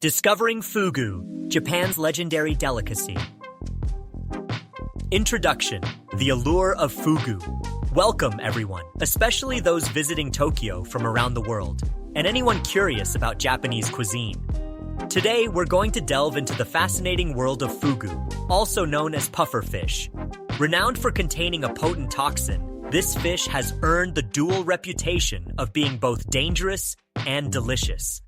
Discovering Fugu, Japan's legendary delicacy. Introduction: The Allure of Fugu. Welcome, everyone, especially those visiting Tokyo from around the world, and anyone curious about Japanese cuisine. Today, we're going to delve into the fascinating world of fugu, also known as pufferfish. Renowned for containing a potent toxin, this fish has earned the dual reputation of being both dangerous and delicious.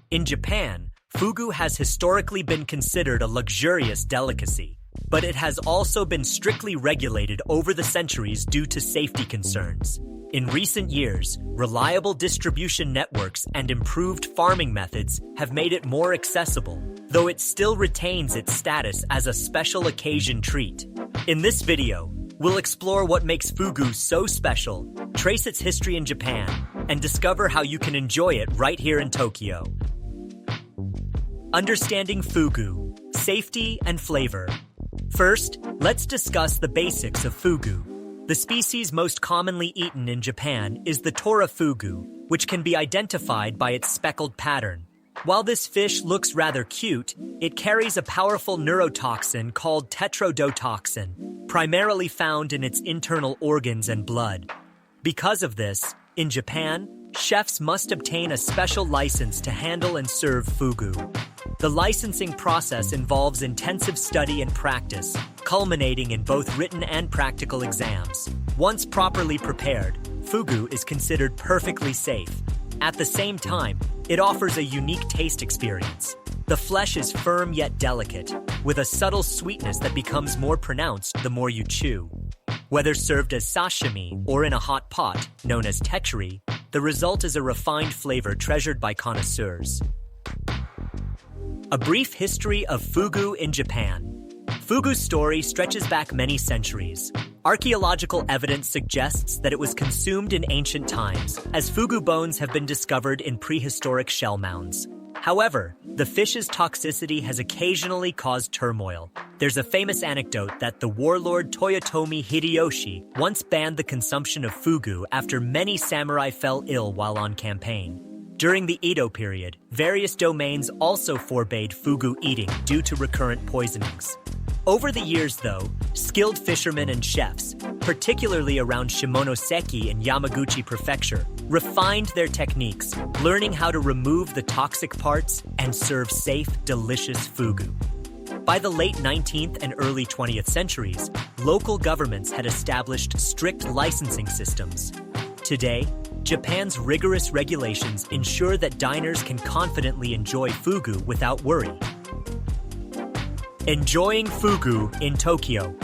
In Japan, fugu has historically been considered a luxurious delicacy, but it has also been strictly regulated over the centuries due to safety concerns. In recent years, reliable distribution networks and improved farming methods have made it more accessible, though it still retains its status as a special occasion treat. In this video, we'll explore what makes fugu so special, trace its history in Japan, and discover how you can enjoy it right here in Tokyo. Understanding fugu, safety and flavor. First, let's discuss the basics of fugu. The species most commonly eaten in Japan is the tora fugu, which can be identified by its speckled pattern. While this fish looks rather cute, it carries a powerful neurotoxin called tetrodotoxin, primarily found in its internal organs and blood. Because of this, in Japan, chefs must obtain a special license to handle and serve fugu. The licensing process involves intensive study and practice, culminating in both written and practical exams. Once properly prepared, fugu is considered perfectly safe. At the same time, it offers a unique taste experience. The flesh is firm yet delicate, with a subtle sweetness that becomes more pronounced the more you chew. Whether served as sashimi or in a hot pot, known as techuri, the result is a refined flavor treasured by connoisseurs. A brief history of fugu in Japan. Fugu's story stretches back many centuries. Archaeological evidence suggests that it was consumed in ancient times, as fugu bones have been discovered in prehistoric shell mounds. However, the fish's toxicity has occasionally caused turmoil. There's a famous anecdote that the warlord Toyotomi Hideyoshi once banned the consumption of fugu after many samurai fell ill while on campaign. During the Edo period, various domains also forbade fugu eating due to recurrent poisonings. Over the years, though, skilled fishermen and chefs, particularly around Shimonoseki in Yamaguchi Prefecture, refined their techniques, learning how to remove the toxic parts and serve safe, delicious fugu. By the late 19th and early 20th centuries, local governments had established strict licensing systems. Today, Japan's rigorous regulations ensure that diners can confidently enjoy fugu without worry. Enjoying fugu in Tokyo.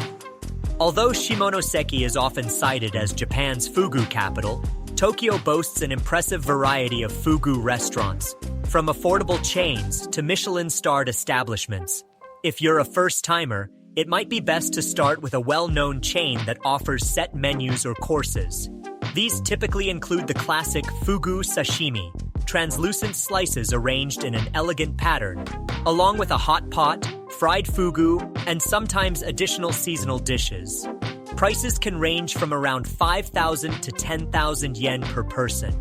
Although Shimonoseki is often cited as Japan's fugu capital, Tokyo boasts an impressive variety of fugu restaurants, from affordable chains to Michelin-starred establishments. If you're a first-timer, it might be best to start with a well-known chain that offers set menus or courses. These typically include the classic Fugu sashimi, translucent slices arranged in an elegant pattern, along with a hot pot, fried fugu, and sometimes additional seasonal dishes. Prices can range from around 5,000 to 10,000 yen per person,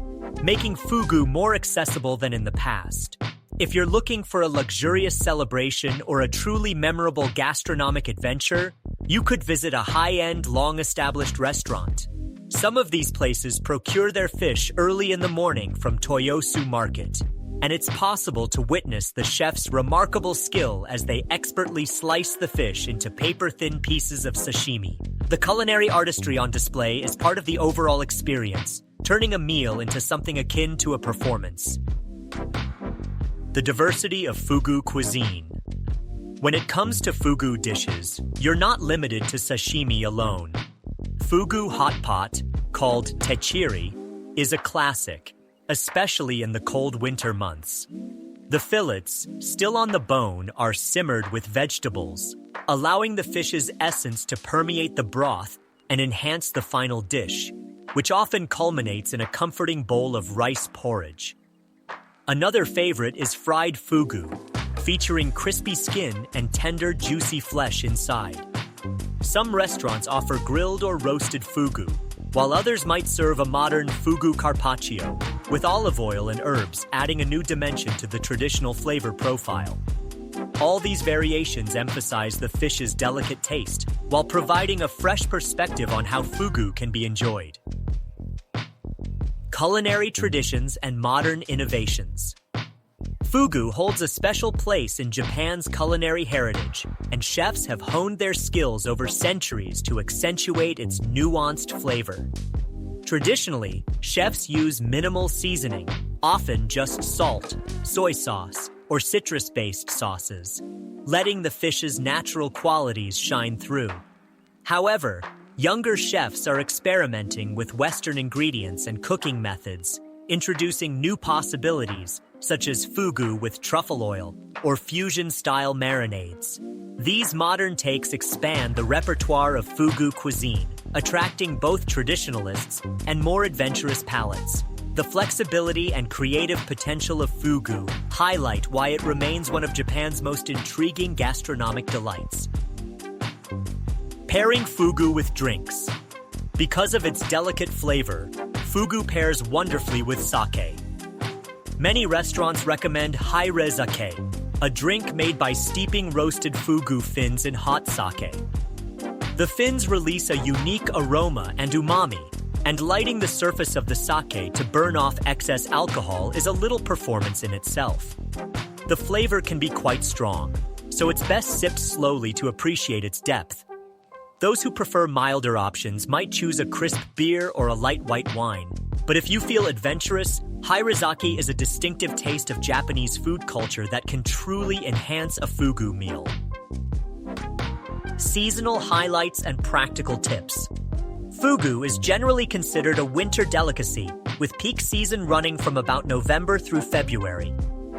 making fugu more accessible than in the past. If you're looking for a luxurious celebration or a truly memorable gastronomic adventure, you could visit a high-end, long-established restaurant. Some of these places procure their fish early in the morning from Toyosu Market, and it's possible to witness the chef's remarkable skill as they expertly slice the fish into paper-thin pieces of sashimi. The culinary artistry on display is part of the overall experience, turning a meal into something akin to a performance. The diversity of fugu cuisine. When it comes to fugu dishes, you're not limited to sashimi alone. Fugu hot pot, called techuri, is a classic, especially in the cold winter months. The fillets, still on the bone, are simmered with vegetables, allowing the fish's essence to permeate the broth and enhance the final dish, which often culminates in a comforting bowl of rice porridge. Another favorite is fried fugu, featuring crispy skin and tender, juicy flesh inside. Some restaurants offer grilled or roasted fugu, while others might serve a modern fugu carpaccio, with olive oil and herbs adding a new dimension to the traditional flavor profile. All these variations emphasize the fish's delicate taste, while providing a fresh perspective on how fugu can be enjoyed. Culinary traditions and modern innovations. Fugu holds a special place in Japan's culinary heritage, and chefs have honed their skills over centuries to accentuate its nuanced flavor. Traditionally, chefs use minimal seasoning, often just salt, soy sauce, or citrus-based sauces, letting the fish's natural qualities shine through. However, younger chefs are experimenting with Western ingredients and cooking methods, introducing new possibilities such as fugu with truffle oil or fusion-style marinades. These modern takes expand the repertoire of fugu cuisine, attracting both traditionalists and more adventurous palates. The flexibility and creative potential of fugu highlight why it remains one of Japan's most intriguing gastronomic delights. Pairing fugu with drinks. Because of its delicate flavor, fugu pairs wonderfully with sake. Many restaurants recommend haire sake, a drink made by steeping roasted fugu fins in hot sake. The fins release a unique aroma and umami, and lighting the surface of the sake to burn off excess alcohol is a little performance in itself. The flavor can be quite strong, so it's best sipped slowly to appreciate its depth. Those who prefer milder options might choose a crisp beer or a light white wine, but if you feel adventurous, hairizaki is a distinctive taste of Japanese food culture that can truly enhance a fugu meal. Seasonal highlights and practical tips. Fugu is generally considered a winter delicacy, with peak season running from about November through February.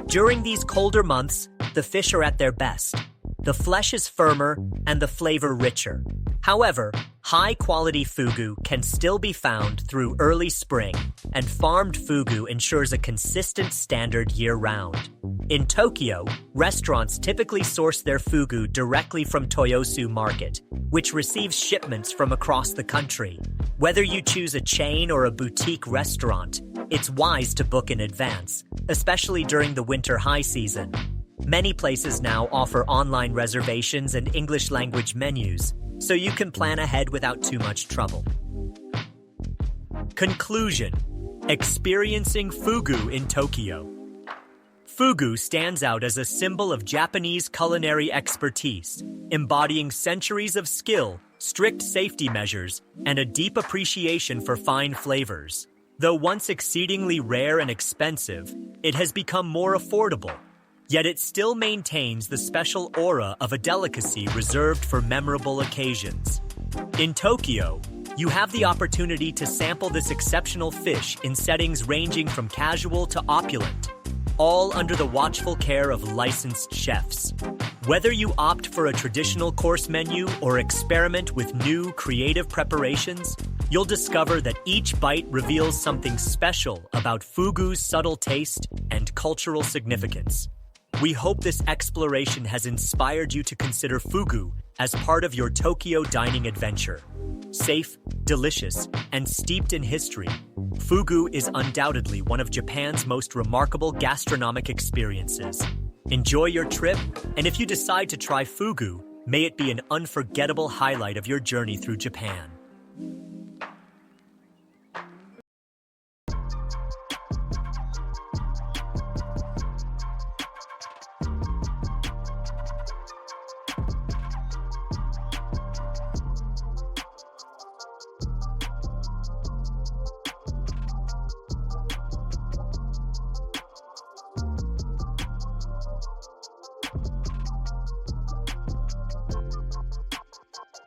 During these colder months, the fish are at their best. The flesh is firmer and the flavor richer. However, high-quality fugu can still be found through early spring, and farmed fugu ensures a consistent standard year-round. In Tokyo, restaurants typically source their fugu directly from Toyosu Market, which receives shipments from across the country. Whether you choose a chain or a boutique restaurant, it's wise to book in advance, especially during the winter high season. Many places now offer online reservations and English-language menus, so you can plan ahead without too much trouble. Conclusion: experiencing fugu in Tokyo. Fugu stands out as a symbol of Japanese culinary expertise, embodying centuries of skill, strict safety measures, and a deep appreciation for fine flavors. Though once exceedingly rare and expensive, it has become more affordable. Yet it still maintains the special aura of a delicacy reserved for memorable occasions. In Tokyo, you have the opportunity to sample this exceptional fish in settings ranging from casual to opulent, all under the watchful care of licensed chefs. Whether you opt for a traditional course menu or experiment with new, creative preparations, you'll discover that each bite reveals something special about fugu's subtle taste and cultural significance. We hope this exploration has inspired you to consider fugu as part of your Tokyo dining adventure. Safe, delicious, and steeped in history, fugu is undoubtedly one of Japan's most remarkable gastronomic experiences. Enjoy your trip, and if you decide to try fugu, may it be an unforgettable highlight of your journey through Japan.